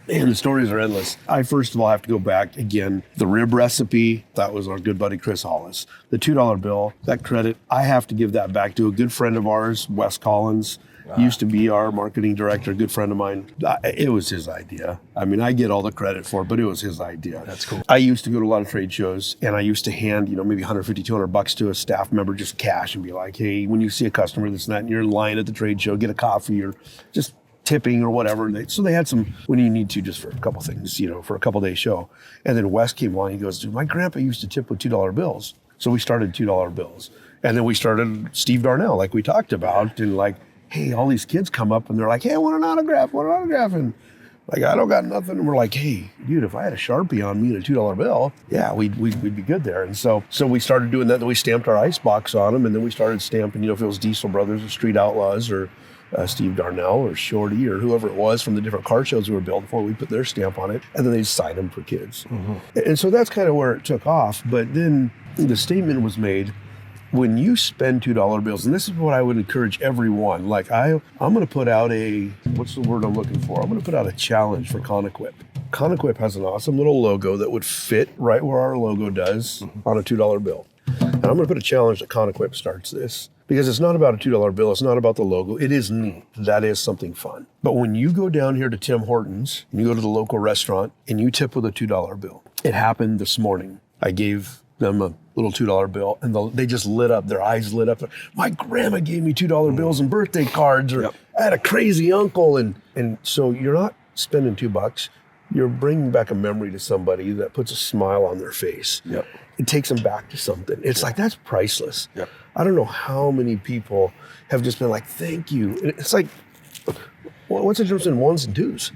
And the stories are endless. I first of all have to go back again. The rib recipe, that was our good buddy Chris Hollis. The $2 bill, that credit, I have to give that back to a good friend of ours, Wes Collins. Used to be our marketing director, a good friend of mine. It was his idea. I mean, I get all the credit for it, but it was his idea. That's cool. I used to go to a lot of trade shows, and I used to hand, maybe $150, $200 to a staff member, just cash, and be like, hey, when you see a customer that's not, and you're in line at the trade show, get a coffee or just tipping or whatever. So they had some when you need to, just for a couple things, for a couple day show. And then Wes came along, he goes, dude, my grandpa used to tip with $2 bills. So we started $2 bills. And then we started Steve Darnell, like we talked about, and like, hey, all these kids come up and they're like, hey, I want an autograph. And like, I don't got nothing. And we're like, hey, dude, if I had a Sharpie on me and a $2 bill, yeah, we'd be good there. And so we started doing that. Then we stamped our ice box on them. And then we started stamping, if it was Diesel Brothers or Street Outlaws or Steve Darnell or Shorty or whoever it was from the different car shows we were building for, we put their stamp on it. And then they'd sign them for kids. Mm-hmm. And so that's kind of where it took off. But then the statement was made, when you spend $2 bills, and this is what I would encourage everyone, like I'm going to put out what's the word I'm looking for? I'm going to put out a challenge for Conequip. Conequip has an awesome little logo that would fit right where our logo does on a $2 bill. And I'm going to put a challenge that Conequip starts this. Because it's not about a $2 bill, it's not about the logo. It is neat. That is something fun. But when you go down here to Tim Hortons, and you go to the local restaurant, and you tip with a $2 bill. It happened this morning. I gave them a little $2 bill, and they just lit up. Their eyes lit up. My grandma gave me $2 bills and birthday cards, or I had a crazy uncle. And so you're not spending $2. You're bringing back a memory to somebody that puts a smile on their face. Yep. It takes them back to something. It's like, that's priceless. Yep. I don't know how many people have just been like, thank you. And it's like, what's the difference in ones and twos?